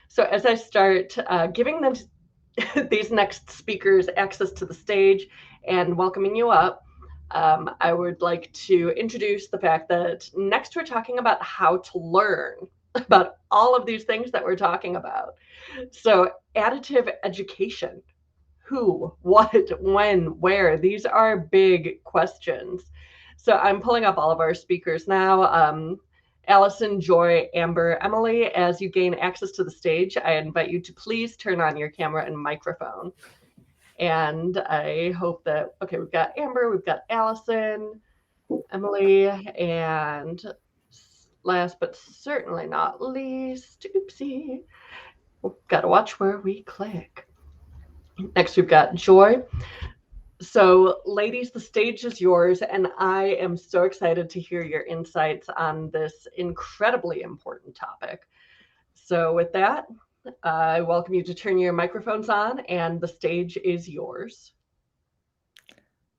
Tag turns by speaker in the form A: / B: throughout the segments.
A: So as I start giving them these next speakers access to the stage and welcoming you up, I would like to introduce the fact that next we're talking about how to learn about all of these things that we're talking about. So additive education, who, what, when, where, these are big questions. So I'm pulling up all of our speakers now. Allison, Joy, Amber, Emily, as you gain access to the stage, I invite you to please turn on your camera and microphone. And I hope that, okay, we've got Amber, we've got Allison, Emily, and last but certainly not least, oopsie, got to watch where we click. Next, we've got Joy. So, ladies, the stage is yours, and I am so excited to hear your insights on this incredibly important topic. So, with that, I welcome you to turn your microphones on, and the stage is yours.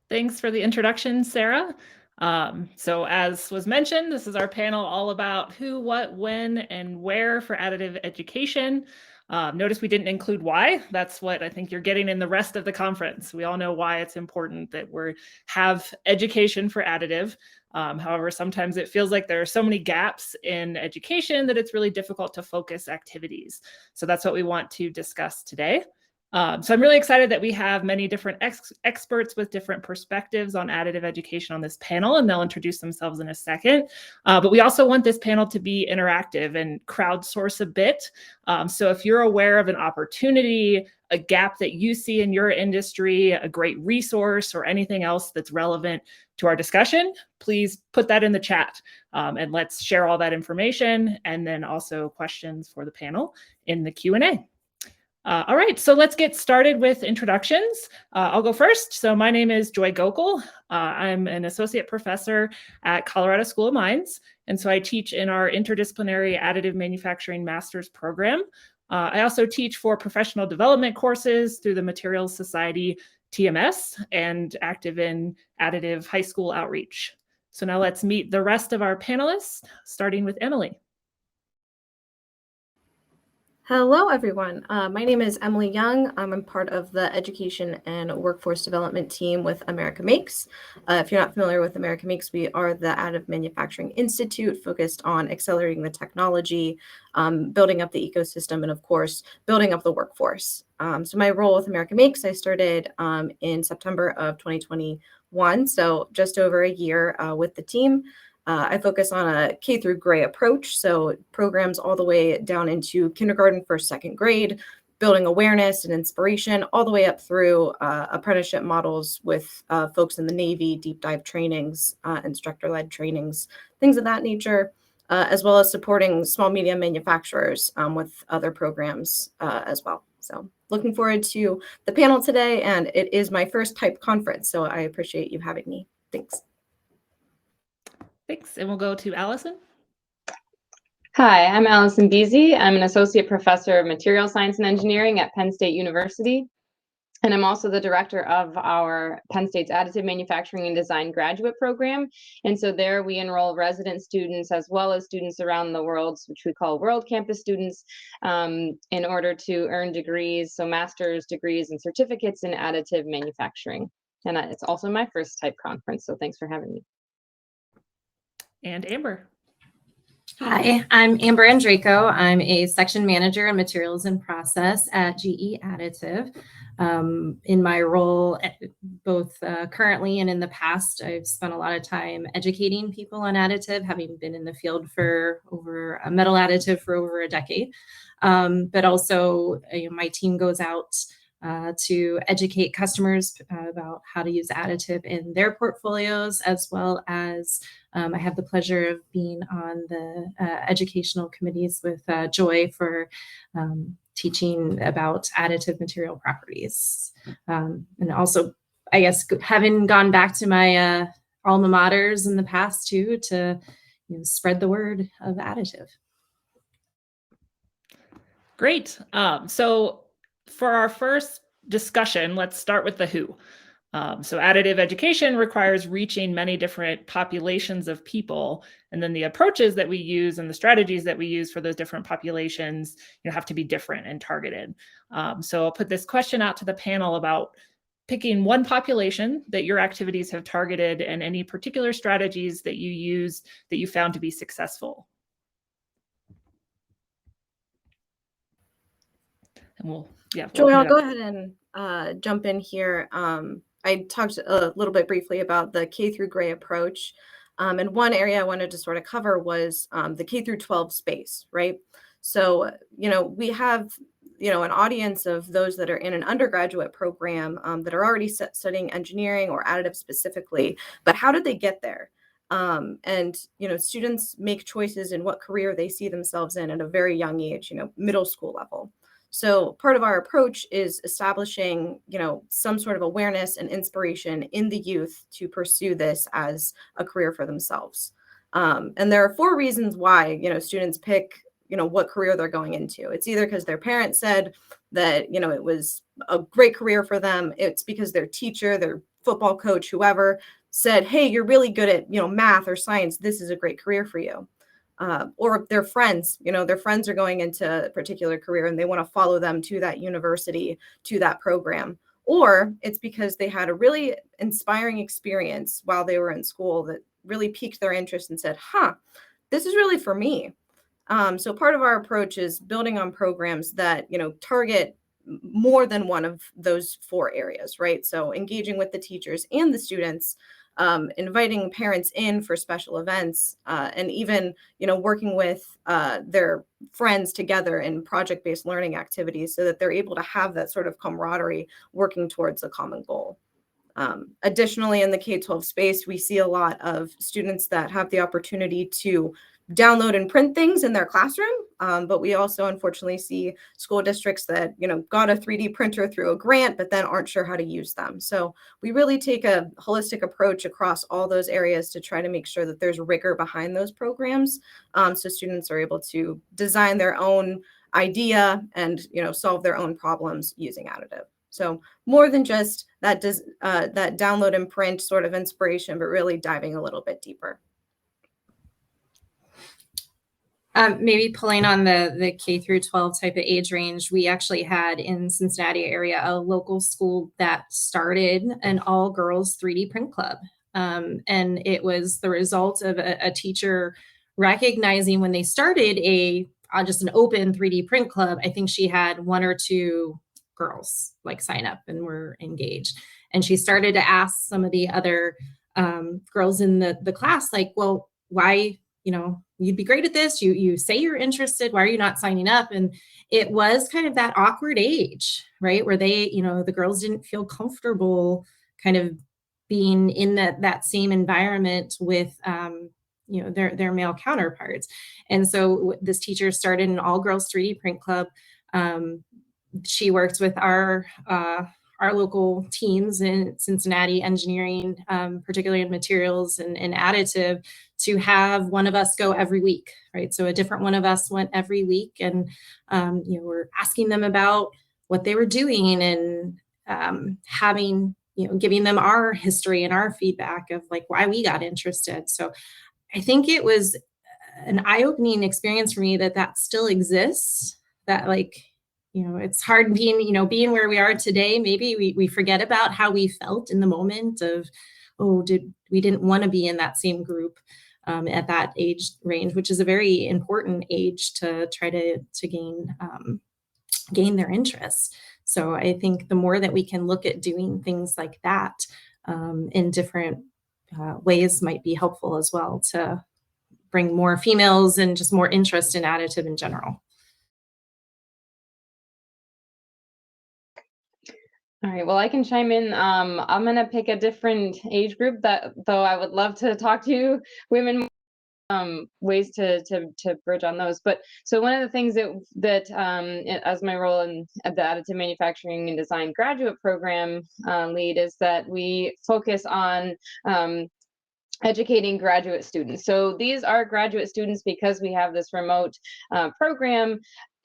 B: Thanks for the introduction, Sarah. So as was mentioned, this is our panel all about who, what, when, and where for additive education. Notice we didn't include why. That's what I think you're getting in the rest of the conference. We all know why it's important that we have education for additive. However, sometimes it feels like there are so many gaps in education that it's really difficult to focus activities. So that's what we want to discuss today. So I'm really excited that we have many different experts with different perspectives on additive education on this panel, and they'll introduce themselves in a second. But we also want this panel to be interactive and crowdsource a bit. So if you're aware of an opportunity, a gap that you see in your industry, a great resource, or anything else that's relevant to our discussion, please put that in the chat, and let's share all that information, and then also questions for the panel in the Q&A. All right, so let's get started with introductions. I'll go first. So my name is Joy Gokul. I'm an associate professor at Colorado School of Mines. And so I teach in our interdisciplinary additive manufacturing master's program. I also teach for professional development courses through the Materials Society TMS and active in additive high school outreach. So now let's meet the rest of our panelists, starting with Emily.
C: Hello, everyone. My name is Emily Young. I'm part of the Education and Workforce Development team with America Makes. If you're not familiar with America Makes, we are the Additive Manufacturing Institute focused on accelerating the technology, building up the ecosystem, and of course, building up the workforce. So my role with America Makes, I started in September of 2021, so just over a year with the team. I focus on a K through grade approach, so programs all the way down into kindergarten, first, second grade, building awareness and inspiration, all the way up through apprenticeship models with folks in the Navy, deep dive trainings, instructor-led trainings, things of that nature, as well as supporting small medium manufacturers with other programs as well. So looking forward to the panel today, and it is my first TIPE conference, so I appreciate you having me. Thanks.
B: Thanks, and we'll go to Allison.
D: Hi, I'm Allison Beasy. I'm an associate professor of material science and engineering at Penn State University. And I'm also the director of our Penn State's Additive Manufacturing and Design graduate program. And so there we enroll resident students as well as students around the world, which we call World Campus students, in order to earn degrees, so master's degrees and certificates in additive manufacturing. And it's also my first TIPE conference, so thanks for having me.
B: And Amber.
E: Hi, I'm Amber Andraco. I'm a section manager in materials and process at GE Additive. In my role, both currently and in the past, I've spent a lot of time educating people on additive, having been in the field for over metal additive for over a decade. But also, my team goes out to educate customers about how to use additive in their portfolios, as well as I have the pleasure of being on the educational committees with Joy for teaching about additive material properties. And also, I guess, having gone back to my alma maters in the past too, to spread the word of additive.
B: Great. So for our first discussion, let's start with the who. So additive education requires reaching many different populations of people, and then the approaches that we use and the strategies that we use for those different populations, have to be different and targeted. So I'll put this question out to the panel about picking one population that your activities have targeted and any particular strategies that you use that you found to be successful. And
C: Joy, I'll go ahead and jump in here. I talked a little bit briefly about the K through Gray approach. And one area I wanted to sort of cover was the K through 12 space, right? So, we have, an audience of those that are in an undergraduate program that are already studying engineering or additive specifically, but how did they get there? And, students make choices in what career they see themselves in at a very young age, middle school level. So part of our approach is establishing, some sort of awareness and inspiration in the youth to pursue this as a career for themselves. And there are 4 reasons why, students pick, what career they're going into. It's either because their parents said that, it was a great career for them. It's because their teacher, their football coach, whoever said, hey, you're really good at, math or science. This is a great career for you. Or their friends, their friends are going into a particular career and they want to follow them to that university, to that program. Or it's because they had a really inspiring experience while they were in school that really piqued their interest and said, this is really for me. So part of our approach is building on programs that, target more than one of those 4 areas, right? So engaging with the teachers and the students, inviting parents in for special events, and even, working with their friends together in project-based learning activities so that they're able to have that sort of camaraderie working towards a common goal. Additionally, in the K-12 space, we see a lot of students that have the opportunity to download and print things in their classroom. But we also unfortunately see school districts that, got a 3D printer through a grant, but then aren't sure how to use them. So we really take a holistic approach across all those areas to try to make sure that there's rigor behind those programs. So students are able to design their own idea and, solve their own problems using additive. So more than just that download and print sort of inspiration, but really diving a little bit deeper.
E: Maybe pulling on the K through 12 type of age range, we actually had in Cincinnati area a local school that started an all girls 3D print club. And it was the result of a teacher recognizing when they started just an open 3D print club. I think she had 1 or 2 girls like sign up and were engaged. And she started to ask some of the other girls in the class, like, well, why, you'd be great at this. You say you're interested. Why are you not signing up? And it was kind of that awkward age, right? Where they, the girls didn't feel comfortable kind of being in that same environment with, their male counterparts. And so this teacher started an all girls 3D print club. She works with our local teams in Cincinnati engineering, particularly in materials and additive, to have one of us go every week, right? So a different one of us went every week, and we're asking them about what they were doing and having, giving them our history and our feedback of like why we got interested. So I think it was an eye-opening experience for me that still exists, that like, it's hard being where we are today. Maybe we forget about how we felt in the moment of, we didn't want to be in that same group at that age range, which is a very important age to try to gain their interest. So I think the more that we can look at doing things like that in different ways might be helpful as well to bring more females and just more interest in additive in general.
D: All right, well, I can chime in. I'm going to pick a different age group, that though I would love to talk to women, ways to bridge on those. But so one of the things that as my role in the Additive Manufacturing and Design graduate program lead is that we focus on educating graduate students. So these are graduate students because we have this remote program.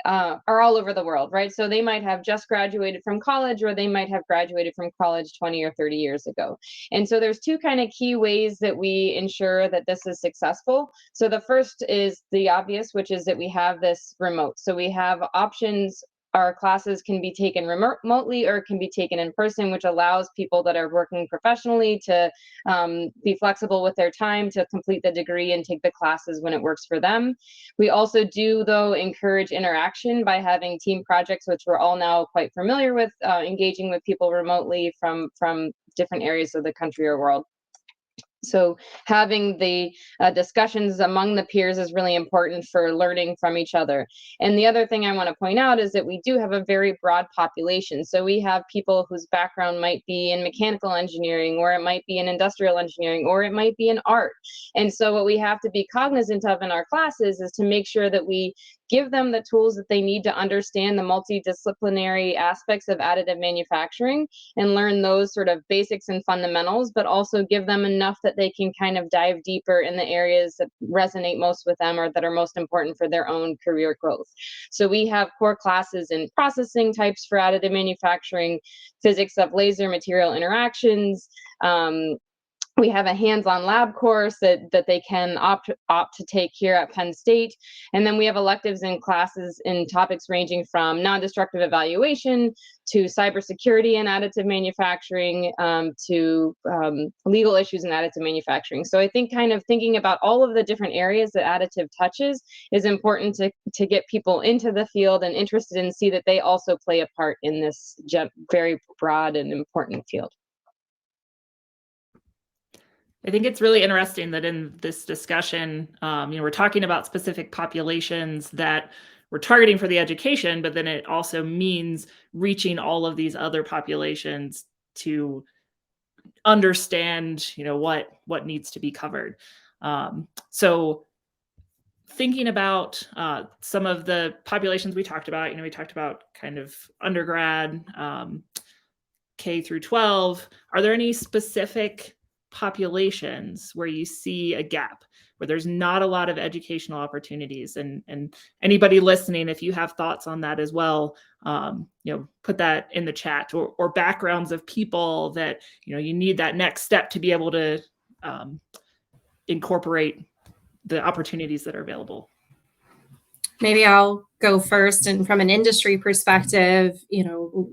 D: are all over the world, right? So they might have just graduated from college, or they might have graduated from college 20 or 30 years ago. And so there's two kind of key ways that we ensure that this is successful. So the first is the obvious, which is that we have this remote. So we have options. Our classes can be taken remotely or can be taken in person, which allows people that are working professionally to be flexible with their time to complete the degree and take the classes when it works for them. We also do, though, encourage interaction by having team projects, which we're all now quite familiar with, engaging with people remotely from different areas of the country or world. So having the discussions among the peers is really important for learning from each other. And the other thing I want to point out is that we do have a very broad population. So we have people whose background might be in mechanical engineering, or it might be in industrial engineering, or it might be in art. And so what we have to be cognizant of in our classes is to make sure that we give them the tools that they need to understand the multidisciplinary aspects of additive manufacturing and learn those sort of basics and fundamentals, but also give them enough that they can kind of dive deeper in the areas that resonate most with them or that are most important for their own career growth. So we have core classes in processing types for additive manufacturing, physics of laser material interactions, we have a hands-on lab course that they can opt to take here at Penn State. And then we have electives and classes in topics ranging from non-destructive evaluation to cybersecurity and additive manufacturing to legal issues in additive manufacturing. So I think kind of thinking about all of the different areas that additive touches is important to get people into the field and interested and see that they also play a part in this very broad and important field.
B: I think it's really interesting that in this discussion, we're talking about specific populations that we're targeting for the education, but then it also means reaching all of these other populations to understand, what needs to be covered. So thinking about some of the populations we talked about, we talked about kind of undergrad, K through 12. Are there any specific populations where you see a gap, where there's not a lot of educational opportunities? And anybody listening, if you have thoughts on that as well, put that in the chat, or backgrounds of people that you need that next step to be able to incorporate the opportunities that are available.
E: Maybe I'll go first. And from an industry perspective,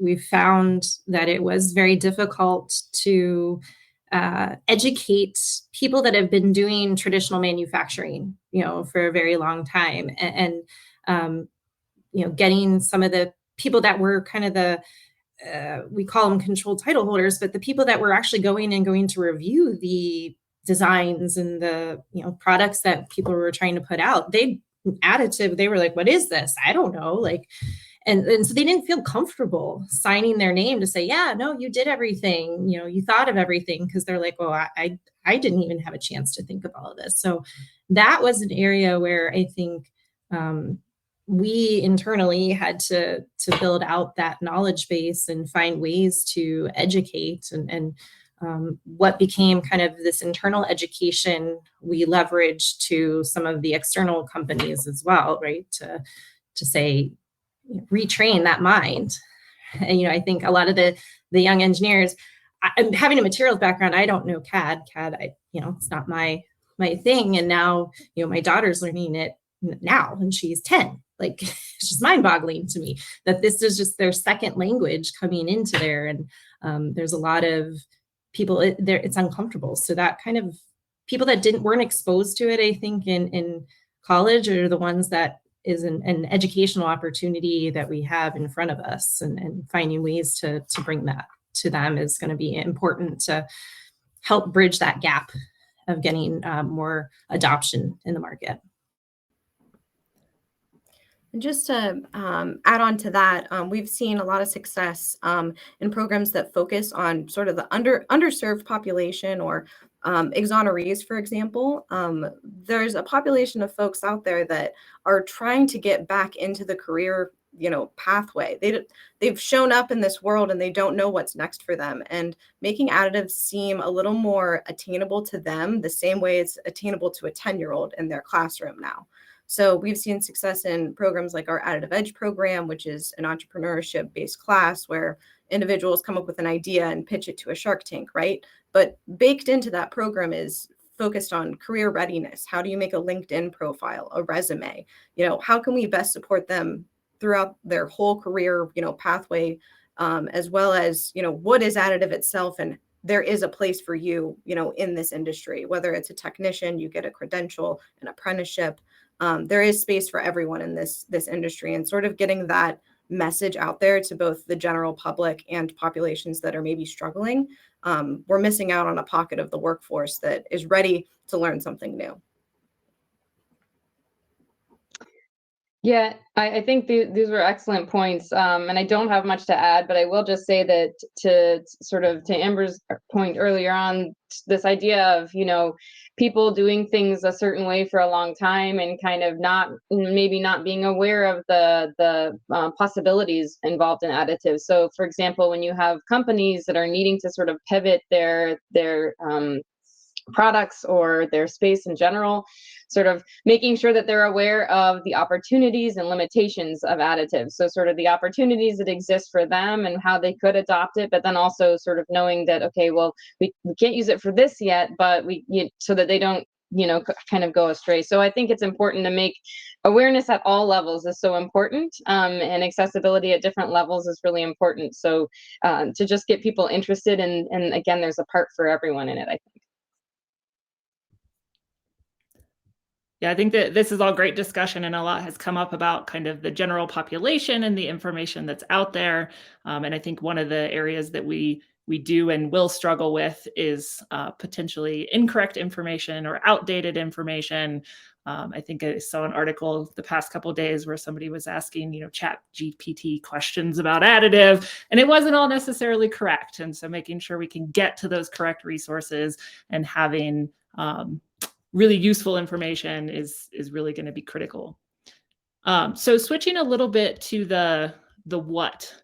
E: we've found that it was very difficult to educate people that have been doing traditional manufacturing, for a very long time, and getting some of the people that were kind of we call them controlled title holders, but the people that were actually going to review the designs and the products that people were trying to put out. Additive, they were like, what is this? I don't know. And so they didn't feel comfortable signing their name to say, yeah, no, you did everything, you thought of everything, because they're like, well, I didn't even have a chance to think of all of this. So that was an area where I think we internally had to build out that knowledge base and find ways to educate. And what became kind of this internal education, we leveraged to some of the external companies as well, right? To say, retrain that mind. And, I think a lot of the young engineers, having a materials background, I don't know CAD, it's not my thing. And now, my daughter's learning it now, and she's 10. It's just mind boggling to me that this is just their second language coming into there. And there's a lot of people there, it's uncomfortable. So that kind of people that weren't exposed to it, I think in college, are the ones that is an educational opportunity that we have in front of us, and finding ways to bring that to them is going to be important to help bridge that gap of getting more adoption in the market.
C: And just to add on to that, we've seen a lot of success in programs that focus on sort of the underserved population, or exonerees, for example. There's a population of folks out there that are trying to get back into the career pathway. They've shown up in this world and they don't know what's next for them, and making additives seem a little more attainable to them the same way it's attainable to a 10-year-old in their classroom now. So we've seen success in programs like our Additive Edge program, which is an entrepreneurship-based class where individuals come up with an idea and pitch it to a Shark Tank, right? But baked into that program is focused on career readiness. How do you make a LinkedIn profile, a resume? How can we best support them throughout their whole career, pathway, as well as, what is additive itself, and there is a place for you, in this industry. Whether it's a technician, you get a credential, an apprenticeship. There is space for everyone in this industry, and sort of getting that message out there to both the general public and populations that are maybe struggling. We're missing out on a pocket of the workforce that is ready to learn something new.
D: Yeah, I think these were excellent points, and I don't have much to add, but I will just say that to Amber's point earlier on, this idea of people doing things a certain way for a long time and kind of maybe not being aware of the possibilities involved in additive. So, for example, when you have companies that are needing to sort of pivot their products or their space in general, sort of making sure that they're aware of the opportunities and limitations of additive. So sort of the opportunities that exist for them and how they could adopt it, but then also sort of knowing that, okay, well, we can't use it for this yet, but so that they don't kind of go astray. So I think it's important to make awareness at all levels is so important, and accessibility at different levels is really important. So to just get people interested, and again, there's a part for everyone in it, I think.
B: Yeah, I think that this is all great discussion, and a lot has come up about kind of the general population and the information that's out there. And I think one of the areas that we do and will struggle with is potentially incorrect information or outdated information. I think I saw an article the past couple of days where somebody was asking, Chat GPT questions about additive, and it wasn't all necessarily correct. And so making sure we can get to those correct resources and having really useful information is really going to be critical. So switching a little bit to the what.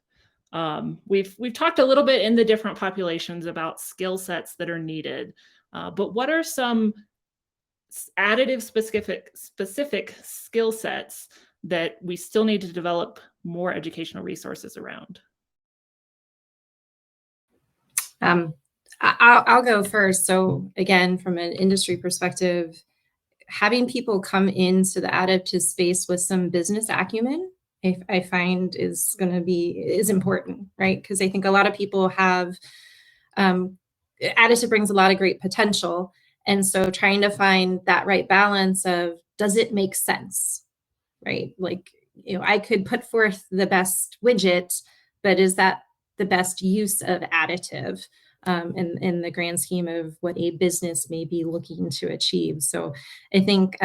B: We've talked a little bit in the different populations about skill sets that are needed, but what are some additive specific skill sets that we still need to develop more educational resources around?
E: I'll go first. So again, from an industry perspective, having people come into the additive space with some business acumen, I find is important, right? Because I think a lot of people have, additive brings a lot of great potential. And so trying to find that right balance of, does it make sense, right? Like, I could put forth the best widget, but is that the best use of additive in the grand scheme of what a business may be looking to achieve? So I think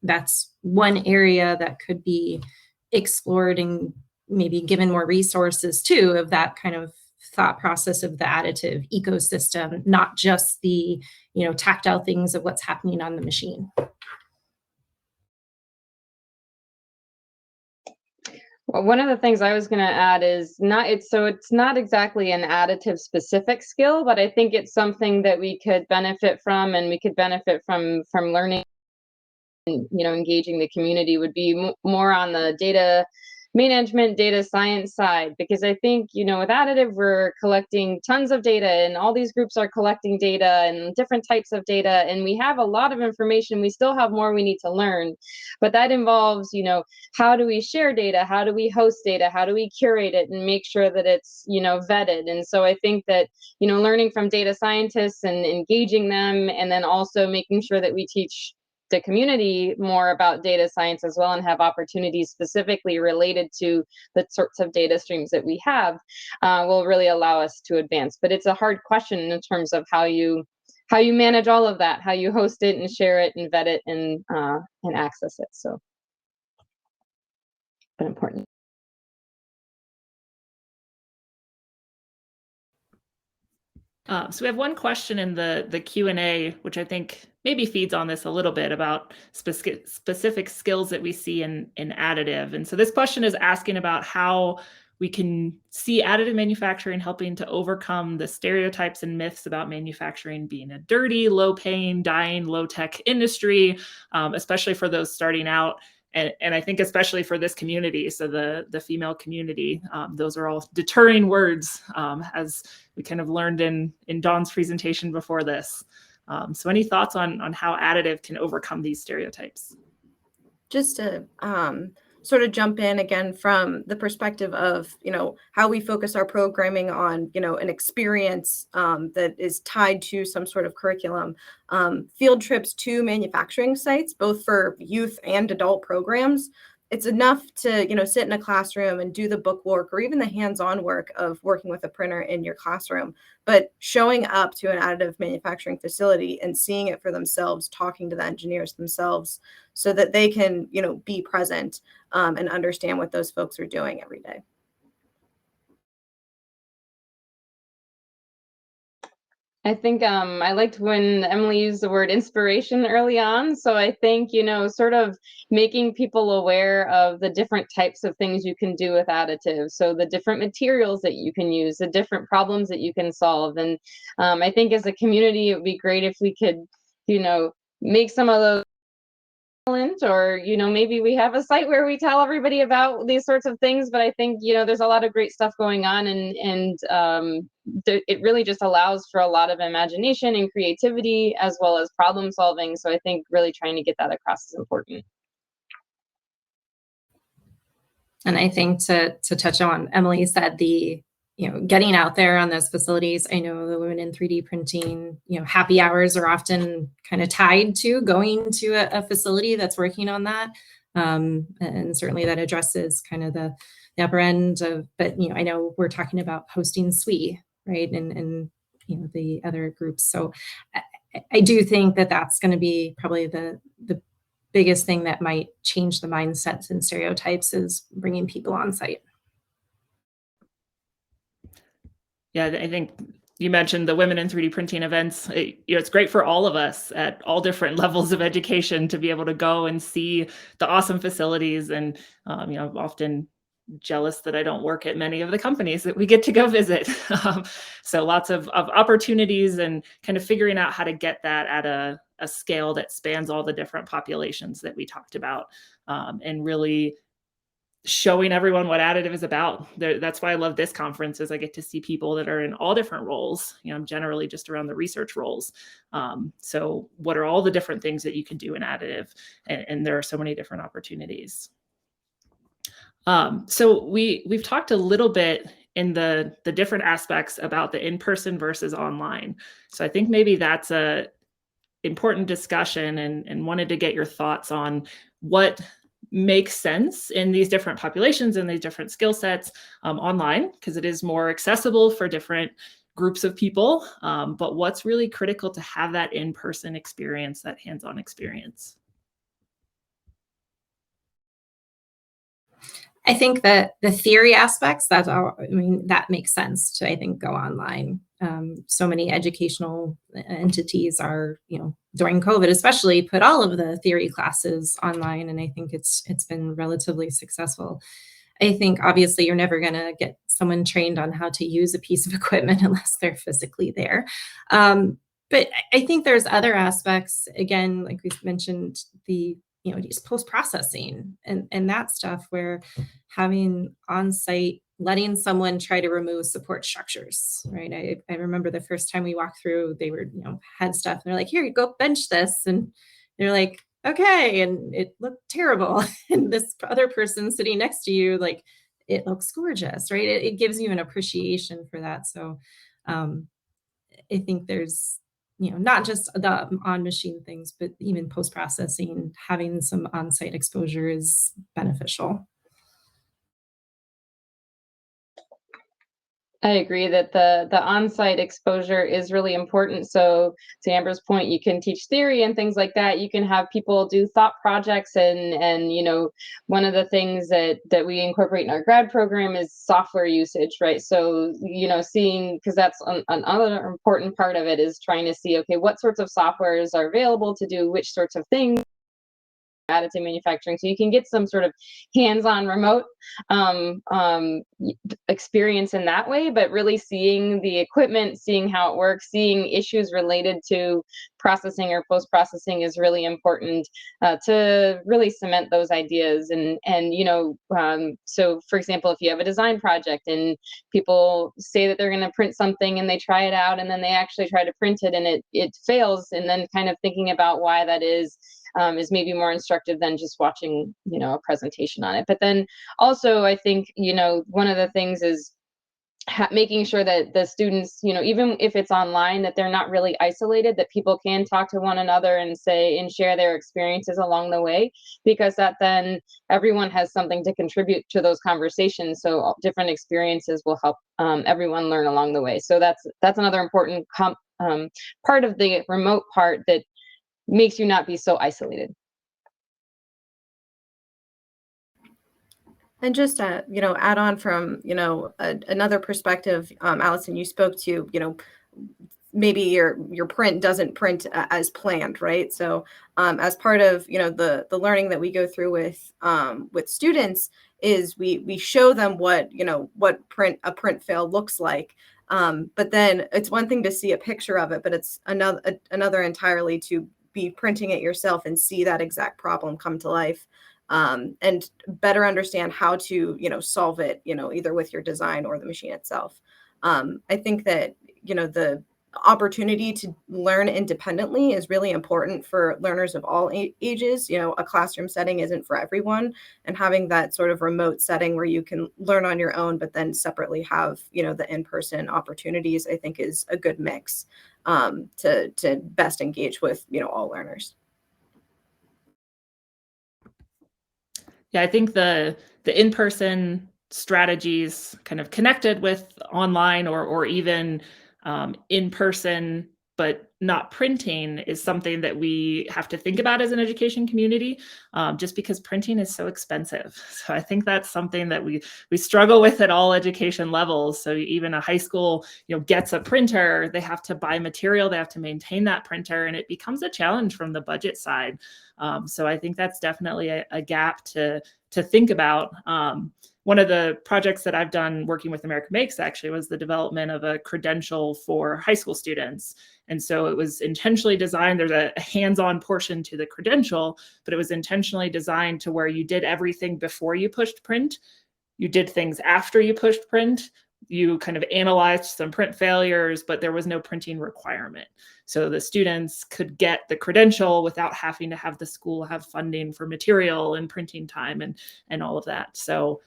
E: that's one area that could be explored and maybe given more resources too, of that kind of thought process of the additive ecosystem, not just the tactile things of what's happening on the machine.
D: Well, one of the things I was going to add is it's not exactly an additive specific skill, but I think it's something that we could benefit from, and we could benefit from learning. Engaging the community would be more on the data management, data science side, because I think, with additive, we're collecting tons of data, and all these groups are collecting data and different types of data, and we have a lot of information. We still have more we need to learn, but that involves, how do we share data? How do we host data? How do we curate it and make sure that it's, vetted? And so I think that, learning from data scientists and engaging them, and then also making sure that we teach the community more about data science as well, and have opportunities specifically related to the sorts of data streams that we have, will really allow us to advance. But it's a hard question in terms of how you manage all of that, how you host it and share it and vet it and access it. So, but important.
B: So we have one question in the Q&A, which I think maybe feeds on this a little bit, about specific skills that we see in additive. And so this question is asking about how we can see additive manufacturing helping to overcome the stereotypes and myths about manufacturing being a dirty, low-paying, dying, low-tech industry, especially for those starting out. And I think especially for this community, so the female community, those are all deterring words, as we kind of learned in Dawn's presentation before this. So any thoughts on how additive can overcome these stereotypes?
C: Just to sort of jump in again from the perspective of, how we focus our programming on, an experience that is tied to some sort of curriculum. Field trips to manufacturing sites, both for youth and adult programs, it's enough to, sit in a classroom and do the book work or even the hands-on work of working with a printer in your classroom. But showing up to an additive manufacturing facility and seeing it for themselves, talking to the engineers themselves so that they can, be present and understand what those folks are doing every day.
D: I think I liked when Emily used the word inspiration early on. So I think, sort of making people aware of the different types of things you can do with additive. So the different materials that you can use, the different problems that you can solve. And I think as a community, it would be great if we could, make some of those, or maybe we have a site where we tell everybody about these sorts of things. But I think there's a lot of great stuff going on, and it really just allows for a lot of imagination and creativity as well as problem solving. So I think really trying to get that across is important.
E: And I think to touch on Emily said, getting out there on those facilities. I know the women in 3D printing, happy hours are often kind of tied to going to a facility that's working on that. And certainly that addresses kind of the upper end of, but, I know we're talking about hosting SWE, right? And the other groups. So I do think that that's going to be probably the biggest thing that might change the mindsets and stereotypes is bringing people on site.
B: Yeah, I think you mentioned the women in 3D printing events. It's great for all of us at all different levels of education to be able to go and see the awesome facilities. And I'm often jealous that I don't work at many of the companies that we get to go visit. So lots of opportunities and kind of figuring out how to get that at a scale that spans all the different populations that we talked about, and really showing everyone what additive is about. That's why I love this conference, is I get to see people that are in all different roles. I'm generally just around the research roles. So what are all the different things that you can do in additive? And there are so many different opportunities. So we've talked a little bit in the different aspects about the in-person versus online. So I think maybe that's a important discussion, and wanted to get your thoughts on what makes sense in these different populations and these different skill sets online, because it is more accessible for different groups of people. But what's really critical to have that in-person experience, that hands-on experience?
E: I think that the theory aspects, that makes sense to, I think, go online. So many educational entities are, during COVID especially, put all of the theory classes online, and I think it's been relatively successful. I think obviously you're never going to get someone trained on how to use a piece of equipment unless they're physically there. But I think there's other aspects, again, like we've mentioned, just post-processing and that stuff, where having on-site, letting someone try to remove support structures, right? I remember the first time we walked through, they were, had stuff, and they're like, here, you go bench this. And they're like, okay. And it looked terrible. And this other person sitting next to you, like, it looks gorgeous, right? It gives you an appreciation for that. So I think there's, not just the on-machine things, but even post-processing, having some on-site exposure is beneficial.
D: I agree that the on-site exposure is really important. So to Amber's point, you can teach theory and things like that. You can have people do thought projects, and one of the things that we incorporate in our grad program is software usage, right? So seeing, because that's another important part of it, is trying to see, okay, what sorts of softwares are available to do which sorts of things. additive manufacturing, so you can get some sort of hands-on remote experience in that way, but really seeing the equipment, seeing how it works, seeing issues related to processing or post-processing is really important to really cement those ideas. And you know, so for example, if you have a design project and people say that they're going to print something and they try it out and then they actually try to print it and it fails, and then kind of thinking about why that is maybe more instructive than just watching, you know, a presentation on it. But then also, I think, you know, one of the things is making sure that the students, you know, even if it's online, that they're not really isolated, that people can talk to one another and say and share their experiences along the way, because that then everyone has something to contribute to those conversations. So different experiences will help everyone learn along the way. So that's another important part of the remote part that makes you not be so isolated.
C: And just to, you know, add on from, you know, another perspective, Allison, you spoke to, you know, maybe your print doesn't print as planned, right? So as part of, you know, the learning that we go through with students is we show them what, you know, what a print fail looks like. But then it's one thing to see a picture of it, but it's another entirely to be printing it yourself and see that exact problem come to life. And better understand how to, you know, solve it, you know, either with your design or the machine itself. I think that, you know, the opportunity to learn independently is really important for learners of all ages. You know, a classroom setting isn't for everyone, and having that sort of remote setting where you can learn on your own, but then separately have, you know, the in-person opportunities, I think is a good mix to best engage with, you know, all learners.
B: Yeah, I think the in-person strategies kind of connected with online or even in person, but not printing, is something that we have to think about as an education community, just because printing is so expensive. So I think that's something that we struggle with at all education levels. So even a high school, you know, gets a printer, they have to buy material, they have to maintain that printer, and it becomes a challenge from the budget side. So I think that's definitely a gap to think about. One of the projects that I've done working with America Makes actually was the development of a credential for high school students. And so it was intentionally designed, there's a hands-on portion to the credential, but it was intentionally designed to where you did everything before you pushed print. You did things after you pushed print. You kind of analyzed some print failures, but there was no printing requirement. So the students could get the credential without having to have the school have funding for material and printing time and all of that. So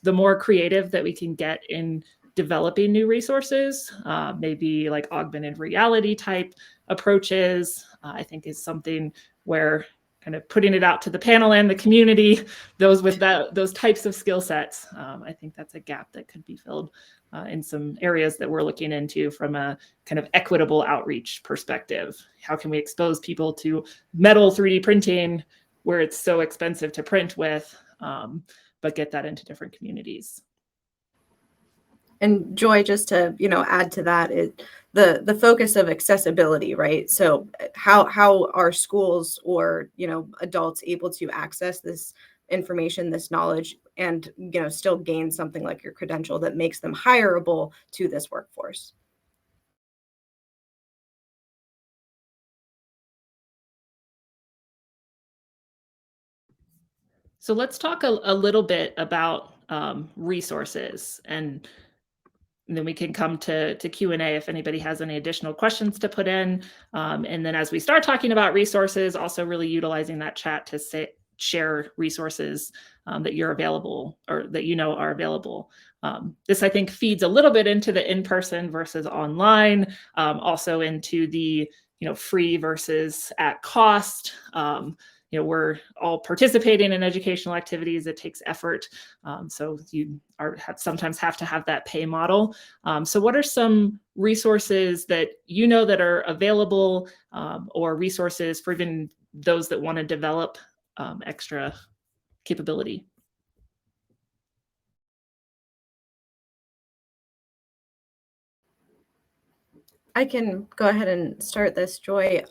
B: the more creative that we can get in developing new resources, maybe like augmented reality type approaches, I think is something where kind of putting it out to the panel and the community, those with those types of skill sets, I think that's a gap that could be filled in some areas that we're looking into from a kind of equitable outreach perspective. How can we expose people to metal 3D printing where it's so expensive to print with, but get that into different communities?
C: And Joy, just to, you know, add to that, is the focus of accessibility, right? So how are schools or, you know, adults able to access this information, this knowledge, and, you know, still gain something like your credential that makes them hireable to this workforce?
B: So let's talk a little bit about resources, and then we can come to Q&A if anybody has any additional questions to put in. And then as we start talking about resources, also really utilizing that chat to share resources that you're available or that you know are available. This, I think, feeds a little bit into the in-person versus online, also into the, you know, free versus at cost. You know, we're all participating in educational activities. It takes effort. So you sometimes have to have that pay model. So what are some resources that you know that are available, or resources for even those that want to develop extra capability?
C: I can go ahead and start this, Joy.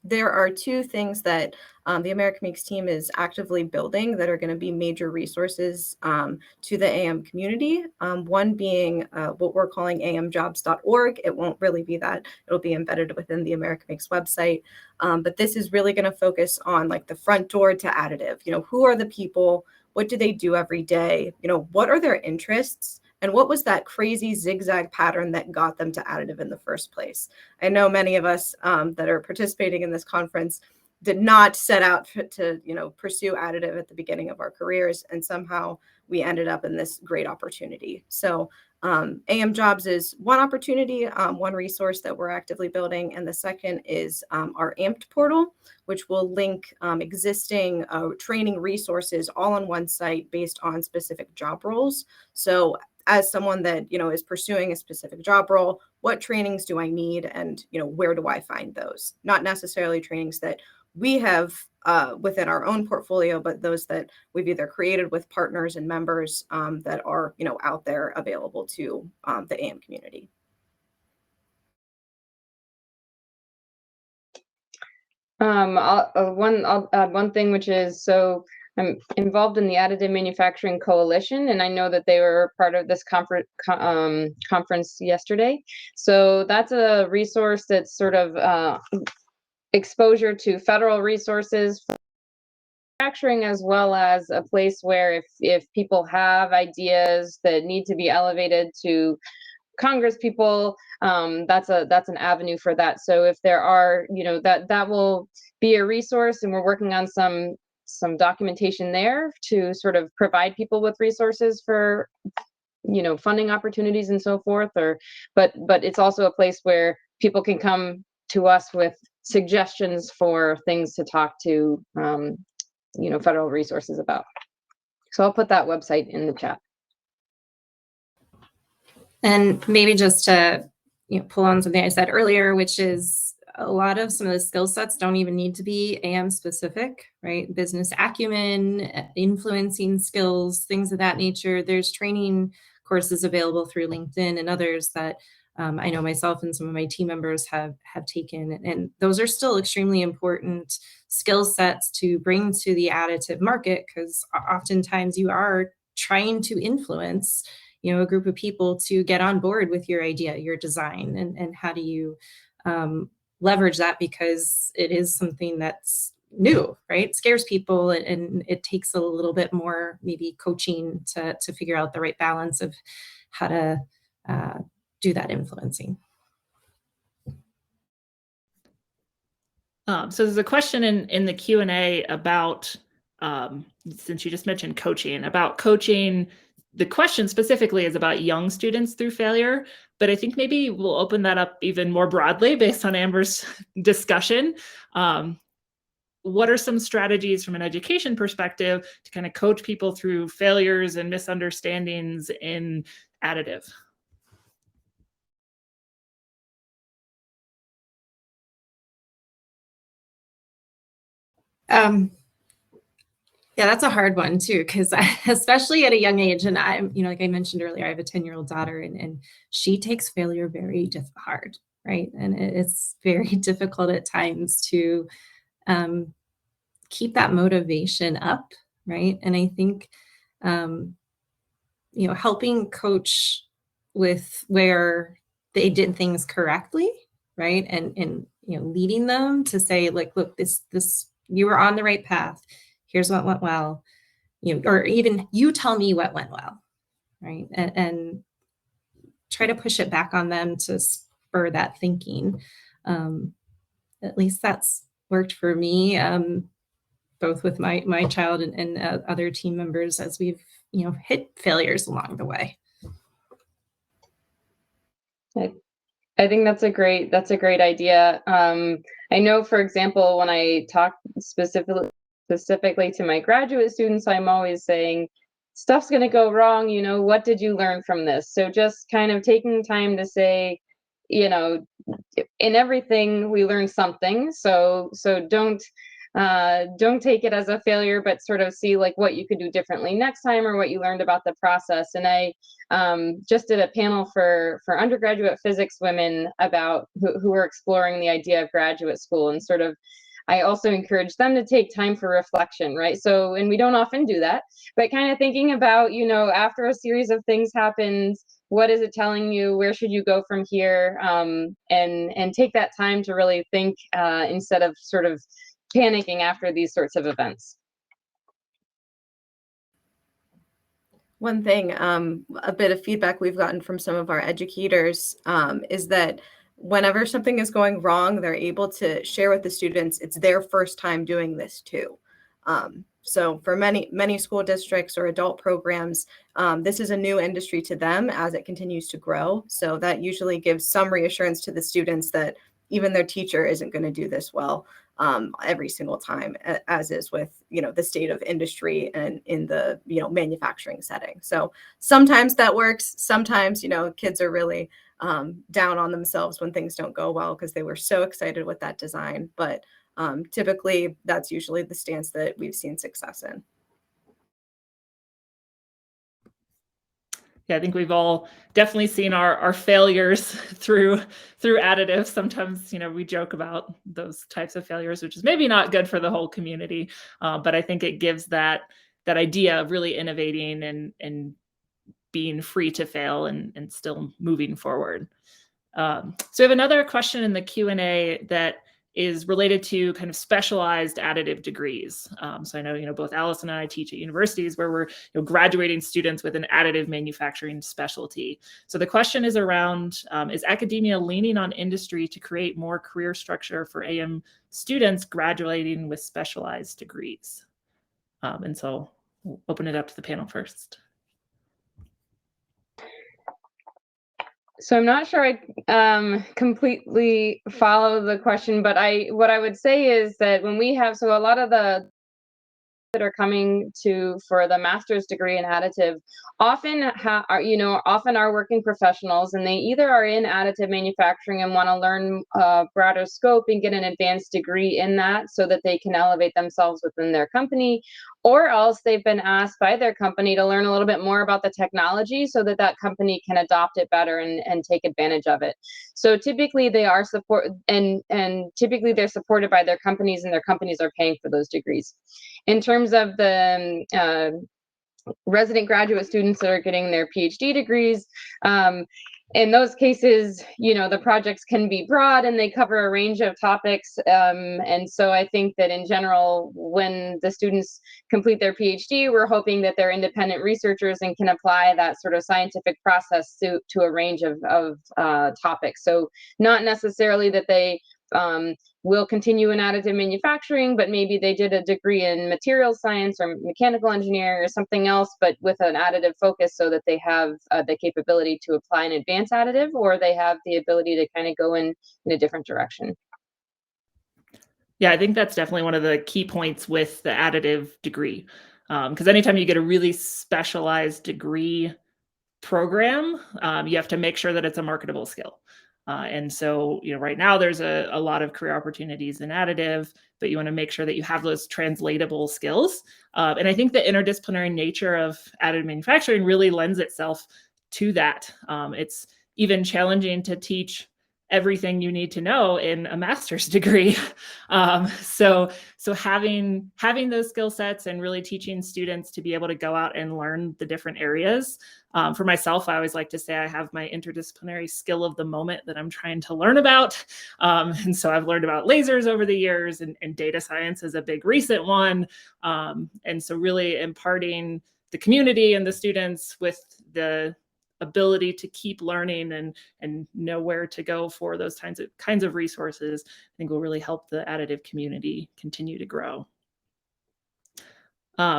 C: There are two things that the America Makes team is actively building that are going to be major resources to the AM community. One being what we're calling amjobs.org. It won't really be that. It'll be embedded within the America Makes website. But this is really going to focus on like the front door to additive. Who are the people? What do they do every day? What are their interests? And what was that crazy zigzag pattern that got them to additive in the first place? I know many of us that are participating in this conference did not set out to pursue additive at the beginning of our careers, and somehow we ended up in this great opportunity. So AM Jobs is one opportunity, one resource that we're actively building, and the second is our AMPed portal, which will link existing training resources all on one site based on specific job roles. So as someone that is pursuing a specific job role, what trainings do I need, and where do I find those? Not necessarily trainings that we have within our own portfolio, but those that we've either created with partners and members that are out there available to the AM community.
D: I'll add one thing, which is, so I'm involved in the Additive Manufacturing Coalition, and I know that they were part of this conference yesterday. So that's a resource that's sort of exposure to federal resources for manufacturing, as well as a place where if people have ideas that need to be elevated to Congress people, that's an avenue for that. So if there are, that will be a resource, and we're working on some documentation there to sort of provide people with resources for funding opportunities and so forth. But it's also a place where people can come to us with suggestions for things to talk to federal resources about. So I'll put that website in the chat.
E: And maybe just to pull on something I said earlier, which is a lot of some of the skill sets don't even need to be AM specific, right? Business acumen, influencing skills, things of that nature. There's training courses available through LinkedIn and others that I know myself and some of my team members have taken, and those are still extremely important skill sets to bring to the additive market, because oftentimes you are trying to influence a group of people to get on board with your idea, your design, and how do you leverage that, because it is something that's new, right? It scares people, and it takes a little bit more maybe coaching to figure out the right balance of how to do that influencing.
B: So there's a question in the Q&A about, since you just mentioned coaching, about coaching. The question specifically is about young students through failure, but I think maybe we'll open that up even more broadly based on Amber's discussion. What are some strategies from an education perspective to kind of coach people through failures and misunderstandings in additive?
E: Yeah, that's a hard one too, because especially at a young age, and I'm, like I mentioned earlier, I have a 10-year-old daughter, and she takes failure very hard, right? And it's very difficult at times to keep that motivation up, right? And I think, helping coach with where they did things correctly, right? And leading them to say, like, look, this you were on the right path. Here's what went well, or even you tell me what went well, right? And try to push it back on them to spur that thinking. At least that's worked for me, both with my child and other team members as we've hit failures along the way.
D: I think that's a great idea. I know, for example, when I talk specifically to my graduate students, I'm always saying, stuff's going to go wrong. What did you learn from this? So just kind of taking time to say, in everything we learn something. So don't don't take it as a failure, but sort of see like what you could do differently next time or what you learned about the process. And I just did a panel for undergraduate physics women about who were exploring the idea of graduate school, and sort of I also encourage them to take time for reflection, right? So, and we don't often do that, but kind of thinking about, you know, after a series of things happens, what is it telling you? Where should you go from here? And take that time to really think instead of sort of panicking after these sorts of events.
C: One thing, a bit of feedback we've gotten from some of our educators is that whenever something is going wrong, they're able to share with the students it's their first time doing this too. So for many school districts or adult programs, this is a new industry to them as it continues to grow. So that usually gives some reassurance to the students that even their teacher isn't going to do this well every single time, as is with, you know, the state of industry and in the, you know, manufacturing setting. So sometimes that works. Sometimes, you know, kids are really down on themselves when things don't go well because they were so excited with that design. But typically, that's usually the stance that we've seen success in.
B: Yeah, I think we've all definitely seen our failures through additive. Sometimes, you know, we joke about those types of failures, which is maybe not good for the whole community. But I think it gives that idea of really innovating and being free to fail and still moving forward. So we have another question in the Q&A that is related to kind of specialized additive degrees. So I know, you know, both Allison and I teach at universities where we're, you know, graduating students with an additive manufacturing specialty. So the question is around, is academia leaning on industry to create more career structure for AM students graduating with specialized degrees? And so we'll open it up to the panel first.
D: So I'm not sure I completely follow the question, but what I would say is that when we have, so a lot of the that are coming to for the master's degree in additive often often are working professionals, and they either are in additive manufacturing and want to learn a broader scope and get an advanced degree in that so that they can elevate themselves within their company, or else they've been asked by their company to learn a little bit more about the technology so that that company can adopt it better and take advantage of it. So typically they are typically they're supported by their companies, and their companies are paying for those degrees. In terms of the resident graduate students that are getting their PhD degrees, in those cases, you know, the projects can be broad and they cover a range of topics. And so I think that in general, when the students complete their PhD, we're hoping that they're independent researchers and can apply that sort of scientific process to a range of topics. So not necessarily that they will continue in additive manufacturing, but maybe they did a degree in materials science or mechanical engineering or something else, but with an additive focus so that they have the capability to apply an advanced additive, or they have the ability to kind of go in a different direction.
B: Yeah, I think that's definitely one of the key points with the additive degree. Because anytime you get a really specialized degree program, you have to make sure that it's a marketable skill. And so, you know, right now there's a lot of career opportunities in additive, but you want to make sure that you have those translatable skills. And I think the interdisciplinary nature of additive manufacturing really lends itself to that. It's even challenging to teach everything you need to know in a master's degree. So having those skill sets and really teaching students to be able to go out and learn the different areas. For myself, I always like to say I have my interdisciplinary skill of the moment that I'm trying to learn about. And so I've learned about lasers over the years, and data science is a big recent one. And so really imparting the community and the students with the ability to keep learning and know where to go for those kinds of resources, I think will really help the additive community continue to grow.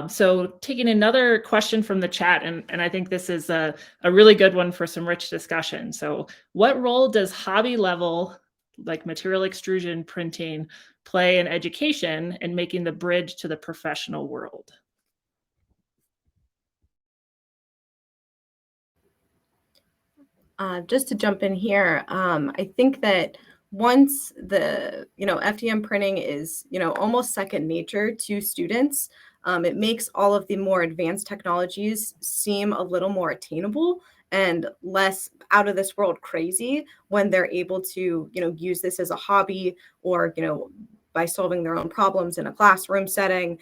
B: So taking another question from the chat, and I think this is a really good one for some rich discussion. So what role does hobby level, like material extrusion printing, play in education and making the bridge to the professional world?
C: Just to jump in here, I think that once the, FDM printing is, almost second nature to students, it makes all of the more advanced technologies seem a little more attainable and less out of this world crazy when they're able to, use this as a hobby or, by solving their own problems in a classroom setting.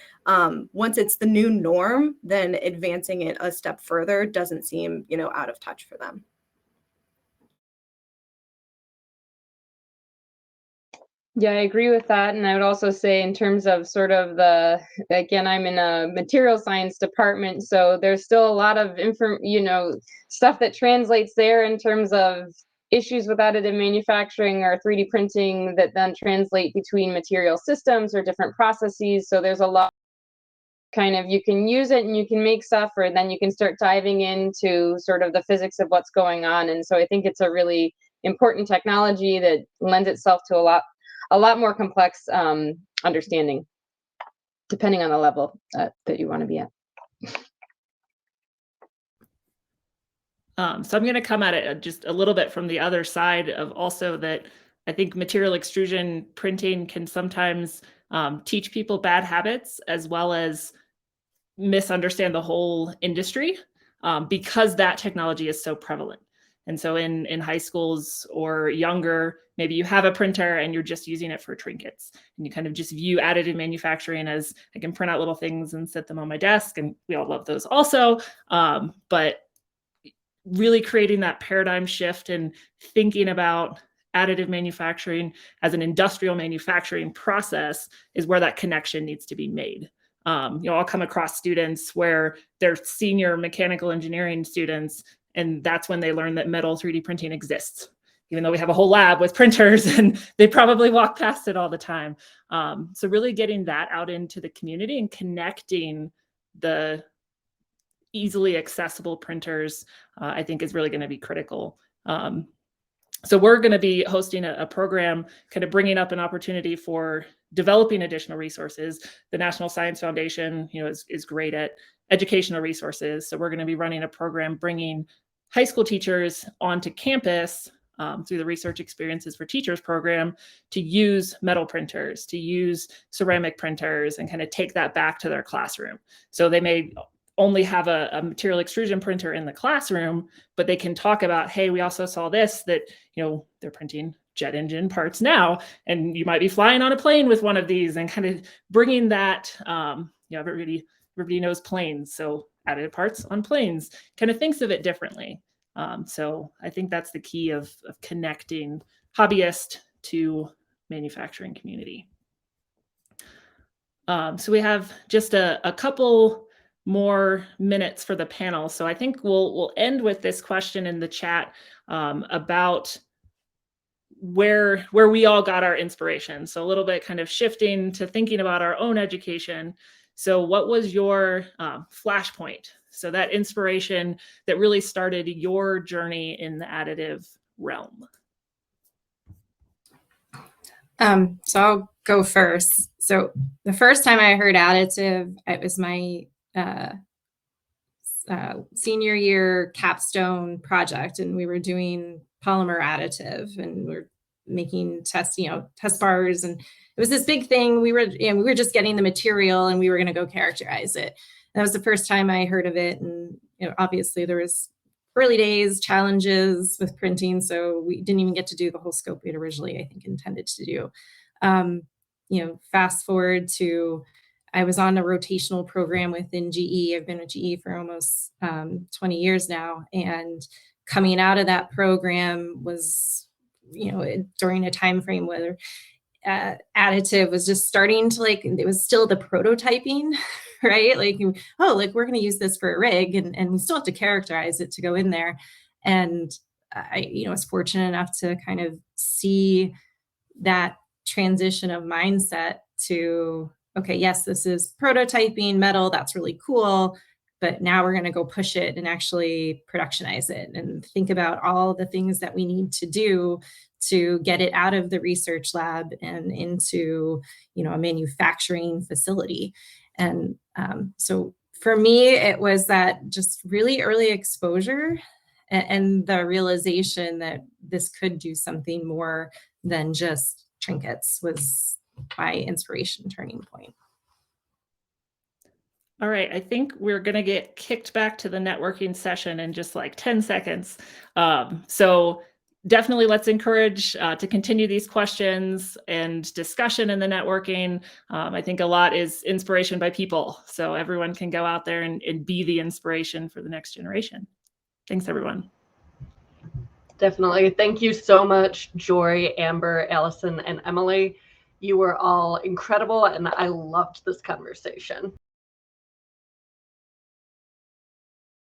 C: Once it's the new norm, then advancing it a step further doesn't seem, out of touch for them.
D: Yeah, I agree with that. And I would also say in terms of sort of again, I'm in a material science department, so there's still a lot of stuff that translates there in terms of issues with additive manufacturing or 3D printing that then translate between material systems or different processes. So there's a lot kind of, you can use it and you can make stuff, or then you can start diving into sort of the physics of what's going on. And so I think it's a really important technology that lends itself to a lot more complex understanding, depending on the level that you want to be at.
B: So I'm going to come at it just a little bit from the other side of also that I think material extrusion printing can sometimes teach people bad habits as well as misunderstand the whole industry because that technology is so prevalent. And so in high schools or younger, maybe you have a printer and you're just using it for trinkets. And you kind of just view additive manufacturing as I can print out little things and set them on my desk. And we all love those also. But really creating that paradigm shift and thinking about additive manufacturing as an industrial manufacturing process is where that connection needs to be made. I'll come across students where they're senior mechanical engineering students, and that's when they learn that metal 3D printing exists, even though we have a whole lab with printers and they probably walk past it all the time. So really getting that out into the community and connecting the easily accessible printers, I think is really going to be critical. So we're going to be hosting a program kind of bringing up an opportunity for developing additional resources. The National Science Foundation, is great at educational resources. So we're going to be running a program bringing high school teachers onto campus through the Research Experiences for Teachers program to use metal printers, to use ceramic printers, and kind of take that back to their classroom. So they may only have a material extrusion printer in the classroom, but they can talk about, hey, we also saw this, that, they're printing jet engine parts now, and you might be flying on a plane with one of these, and kind of bringing that, everybody knows planes. So additive parts on planes kind of thinks of it differently. So I think that's the key of connecting hobbyist to manufacturing community. So we have just a couple more minutes for the panel. So I think we'll end with this question in the chat about where we all got our inspiration. So a little bit kind of shifting to thinking about our own education. So what was your flashpoint? So that inspiration that really started your journey in the additive realm.
E: So I'll go first. So the first time I heard additive, it was my senior year capstone project, and we were doing polymer additive, and we're making test bars, and it was this big thing. We were just getting the material, and we were going to go characterize it. And that was the first time I heard of it, and obviously there was early days challenges with printing, so we didn't even get to do the whole scope we had originally, I think, intended to do. Fast forward to, I was on a rotational program within GE. I've been with GE for almost 20 years now. And coming out of that program was, during a time frame where additive was just starting to, it was still the prototyping, right? We're going to use this for a rig, and we still have to characterize it to go in there. And I was fortunate enough to kind of see that transition of mindset to, okay, yes, this is prototyping metal. That's really cool. But now we're going to go push it and actually productionize it and think about all the things that we need to do to get it out of the research lab and into, a manufacturing facility. And so for me, it was that just really early exposure and the realization that this could do something more than just trinkets was my inspiration turning point.
B: All right, I think we're going to get kicked back to the networking session in just like 10 seconds. So definitely let's encourage to continue these questions and discussion in the networking. I think a lot is inspiration by people. So everyone can go out there and be the inspiration for the next generation. Thanks, everyone.
A: Definitely. Thank you so much, Jory, Amber, Allison, and Emily. You were all incredible, and I loved this conversation.